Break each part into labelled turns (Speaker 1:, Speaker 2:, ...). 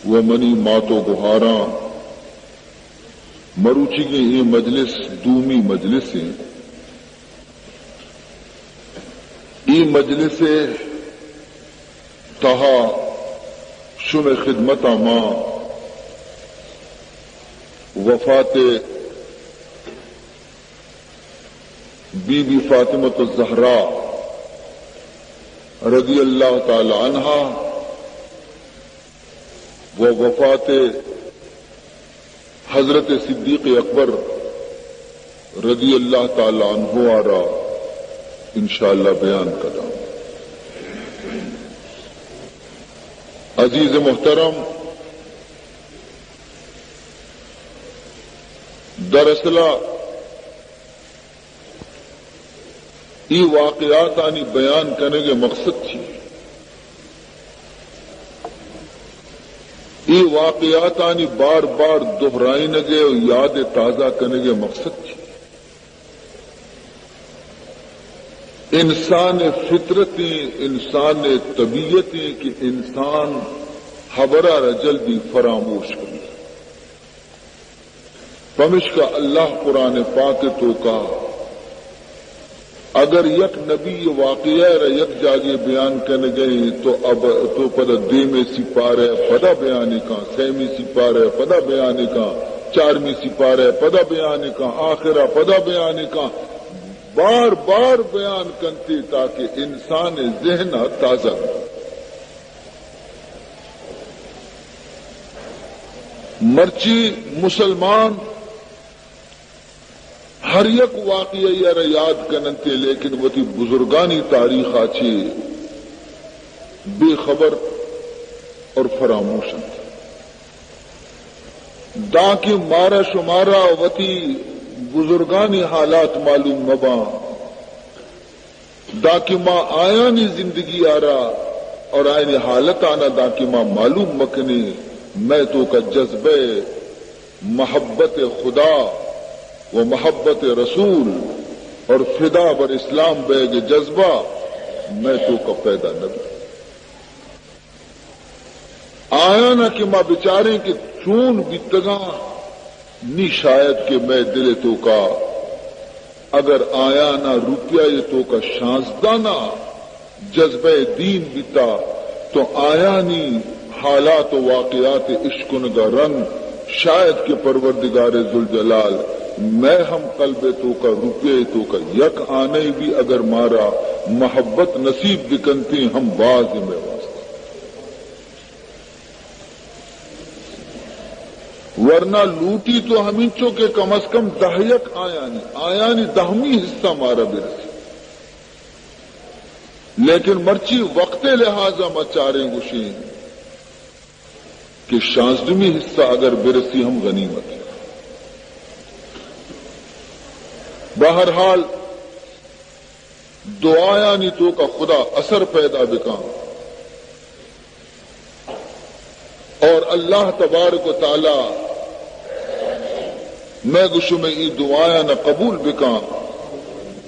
Speaker 1: و منی ماتو گہاراں مروچی کی یہ مجلس دومی مجلس ای مجلس تہا شم خدمت ماں وفات بی بی فاطمۃ الزہراء رضی اللہ تعالی عنہا و وفات حضرت صدیق اکبر رضی اللہ تعالی عنہ آرا انشاءاللہ بیان کروں۔ عزیز محترم، دراصل ای واقعات آنی بیان کرنے کے مقصد تھی، ای واقعات آنی بار بار دہرائنے گے اور یاد تازہ کرنے کے مقصد تھی۔ انسان فطرتی، انسان طبیعتی کہ انسان خبرہ جلدی فراموش کرے۔ پمش کا اللہ قرآن پاک تو کا اگر یک نبی واقعہ یک جاگے بیان کرنے گئی تو اب تو پدا دیمے سپارے پدا بیانے کا، سیمی سپارے پدا بیانے کا، چارمی سپارے پدا بیانے کا، آخرہ پدا بیانے کا، بار بار بیان کرتی تاکہ انسان ذہن تازہ ہو۔ مرچی مسلمان ہر یک واقعہ یار یاد کرنتے، لیکن وہ تی بزرگانی تاریخ آچی بے خبر اور فراموش دا کی مارا شمارا وتی بزرگانی حالات معلوم مبا دا کی ماں آیانی زندگی آرا اور آئینی حالت آنا دا کی ماں معلوم مکنی میں تو کا جذبہ محبت خدا و محبت رسول اور فدا بر اسلام بیگ جذبہ میں تو کا پیدا نبی آیا نہ کہ ماں بیچارے کے چون بیتگاں نی شاید کہ میں دل تو کا اگر آیا نہ روپیہ یہ تو کا شانزدانہ جذبہ دین بیتا تو آیا نی حالات و واقعات عشقن کا رنگ شاید کہ پروردگار ذوالجلال میں ہم قلب تو کا روپے تو کا یک آنے بھی اگر مارا محبت نصیب بکنتی ہم باز میں واسطہ ورنہ لوٹی تو ہمینچوں کے کم از کم دہیک آیانی دہمی حصہ مارا برسی، لیکن مرچی وقت لہذا مچاریں گشیں کہ شانزدمی حصہ اگر برسی ہم غنیمت ہے۔ بہرحال دعایا نی تو کا خدا اثر پیدا بکا اور اللہ تبارک و تعالی میں گشو میں ای دعایا نہ قبول بکا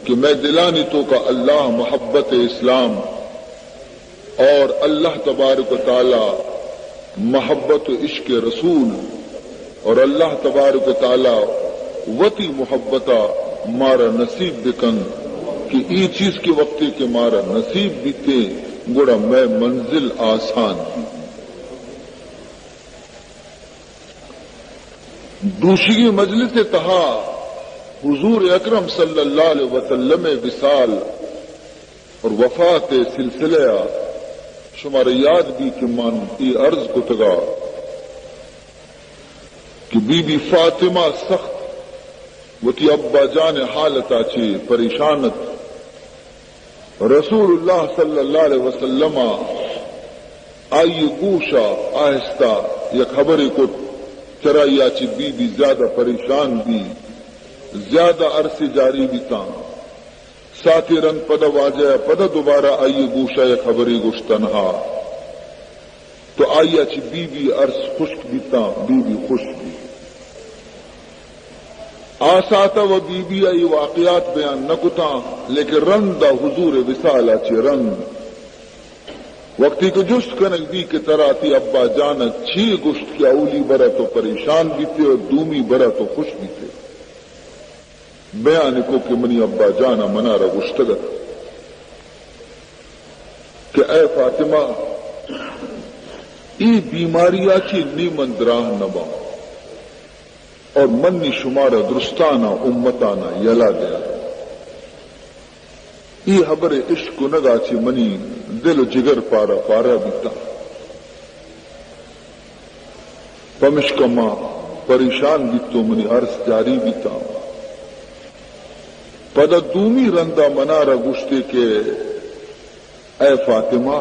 Speaker 1: کہ میں دلانی تو کا اللہ محبت اسلام اور اللہ تبارک و تعالی محبت و عشق رسول اور اللہ تبارک و تعالی وتی محبتہ مارا نصیب بکن کہ ای چیز کے وقت کے مارا نصیب بیتے گوڑا میں منزل آسان بھی دوسری مجلس تہا حضور اکرم صلی اللہ علیہ وسلم وصال اور وفات سلسلہ شمار یاد بھی کہ من ای عرض کو تگا کہ بی بی فاطمہ سخت وتی ابا جان حالت آچی پریشانت رسول اللہ صلی اللہ علیہ وسلم آئی گوشا آہستہ یہ خبری کو چرائی آچی بی بی زیادہ پریشان بھی زیادہ عرصے جاری بھی تھا ساتھی رنگ پدا واجہ پدا دوبارہ آئی گوشا یہ خبری گوش تنہا تو آئی آچی بی بی عرص خشک بھی تھا بی بی خشک بھی آساتا و بی بی آئی واقعات بیان نکتا لیکن رنگ دا حضور وصال آچی رنگ وقتی کو جست کنک دی کے طرح تھی ابا جانا چھی گشت کیا اولی برا تو پریشان بھی تھے اور دومی برا تو خوش بھی تھے. بیان کو کہ منی ابا جانا منارا گشتگت کہ اے فاطمہ ای بیماری آچی نیمند راہ نبا اور منی شمارا درستانا امتانا یلا دیا. ای حبر عشق نگا چی منی دل و جگر پارا پارا بیتا پمشکما پریشان بیتو منی عرض جاری بیتا پدا دومی رندہ منارا گشتے کے اے فاطمہ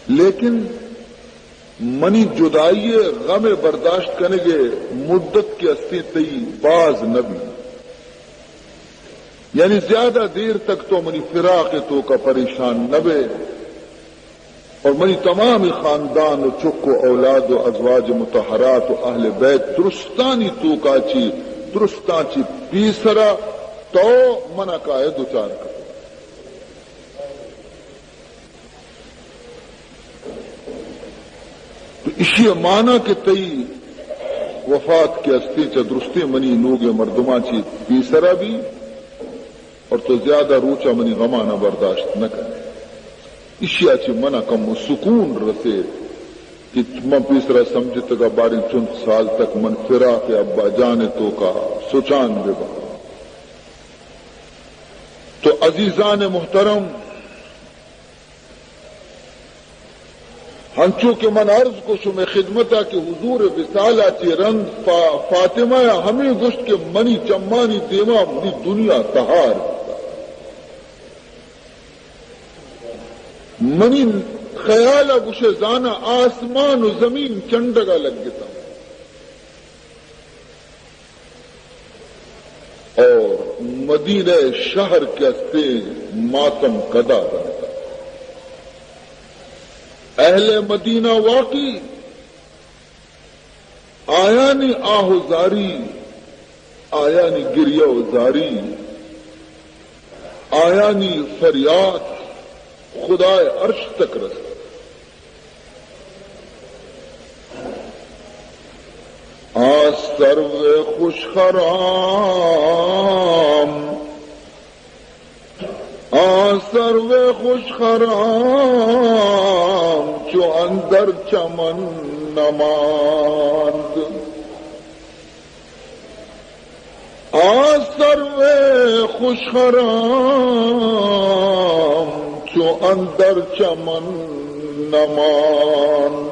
Speaker 1: لیکن منی جدائی غم برداشت کرنے گے مدت کے استی تئی باز نبی یعنی زیادہ دیر تک تو منی فراق تو کا پریشان نبے اور منی تمام خاندان و چک و اولاد و ازواج مطہرات و اہل بیت درستانی تو کا چی درستان چی پیسرا تو منع کا ہے دوچار کر. تو اسی معنی کے تئی وفات کے استی چا درستی منی لوگ مردما چی پیسرا بھی اور تو زیادہ روچا منی غمانہ برداشت نہ کرے. اسی اچھی منع کم سکون رسے کہ من پیسرا سمجھتے گا باری چند سال تک من فراق ابا جانے تو کا سوچان بے با. تو عزیزان محترم ہنچو کے من عرض کو شم خدمتا کہ حضور وصالہ چی رند فاطمہ ہمیں گشت کے منی چمانی دیما منی دنیا تہار منی خیالہ گشے زانا آسمان و زمین چنڈگا لگ گتا اور مدینہ شہر کے استے ماتم کدا بنتا. اہل مدینہ واقعی آیانی آہو زاری آیانی گریہ و زاری آیانی فریاد خدائے عرش تک رسے. سرو خوش خرام سرو خوش خرام چو اندر چمن نماند سرو خوش خرام چو اندر چمن نماند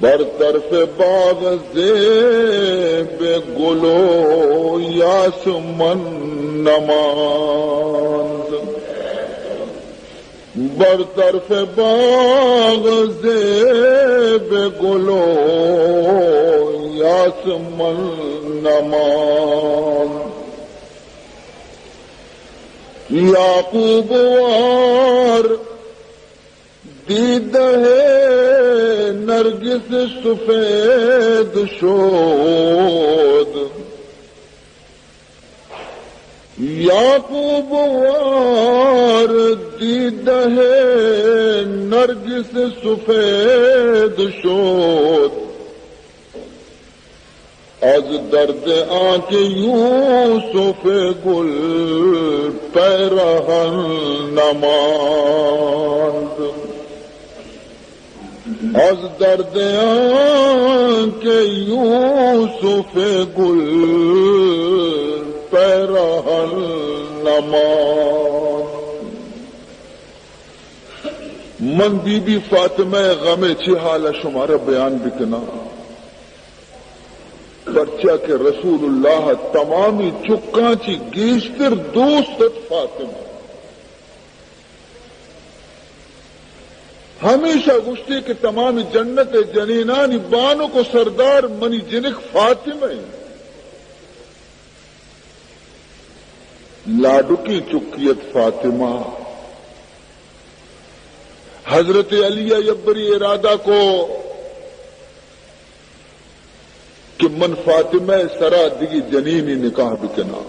Speaker 1: بر طرف باغ زیب گلو یاسمن نماند بر طرف باغ زیب گلو یاسمن نماند یعقوب وار دید ہے نرگس سفید شود یعقوب وار دید ہے نرگس سفید شود از درد آنکھ یوسف گل پیرہن نماند از درد آنکھ یوسف گل پیرہن نماند. من بی بی فاطمہ غم چھ حالہ شمارہ بیان بکنا پرچہ کے رسول اللہ تمامی چکاں چی گیشتر دوست فاطمہ ہمیشہ گشتی کے تمام جنت جنینانی بانوں کو سردار منی جنک فاطمہ لاڈو کی چکیت فاطمہ حضرت علیہ یبری ارادہ کو کہ من فاطمہ سرا دگی جنینی نکاح بکنا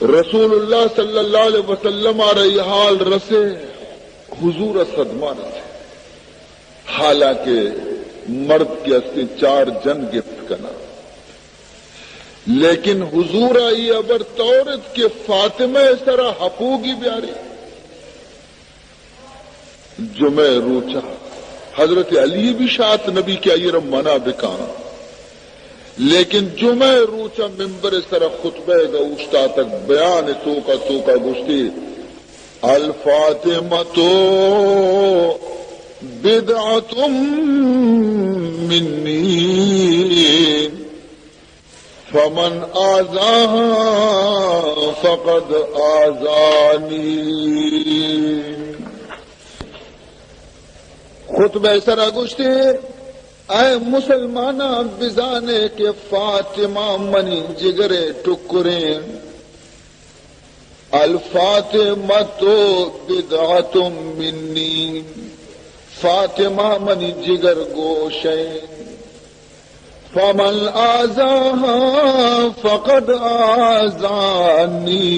Speaker 1: رسول اللہ صلی اللہ علیہ وسلم آ رہی حال رسے حضور صدمہ رسے، حالانکہ مرد کے اسے 4 جن گفت کنا، لیکن حضور آئی ابر تورت کے فاطمہ سرا حقوقی بیاری جمع روچا حضرت علی بھی شاعت نبی کے ایرم منا بکانا، لیکن جمع روچا ممبر سر خطبہ کا اوشتا تک بیان تو کا گشتی الفاطمہ تو بدعت منی فمن آذاها فقد آذانی۔ خطبہ سر گشتی اے مسلمانہ بزانے کے فاطمہ منی جگرے ٹکریں، الفاطمہ تو بدعت منی، فاطمہ منی جگر گوشیں، فمن آذاها فقد آذانی،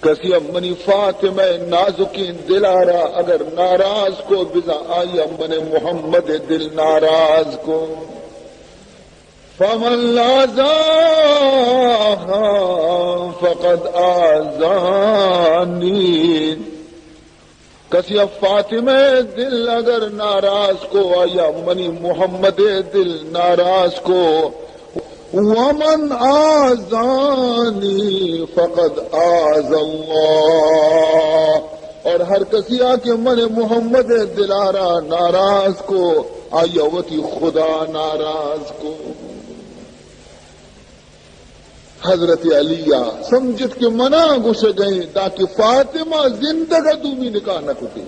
Speaker 1: کسی امنی فاطمہ نازکین دلارا اگر ناراض کو بزا آئی امن محمد دل ناراض کو، فمن آذاها فقد آذانی، کسی فاطمہ دل اگر ناراض کو آئی امنی محمد دل ناراض کو، ومن آذانی فقد آذ اللہ، اور ہر کسی آکے من محمد دلارا ناراض کو آیوتی خدا ناراض کو۔ حضرت علیہ سمجھت کے منع گھس گئیں تاکہ فاطمہ زندگی دومی نکاح نہ کتے،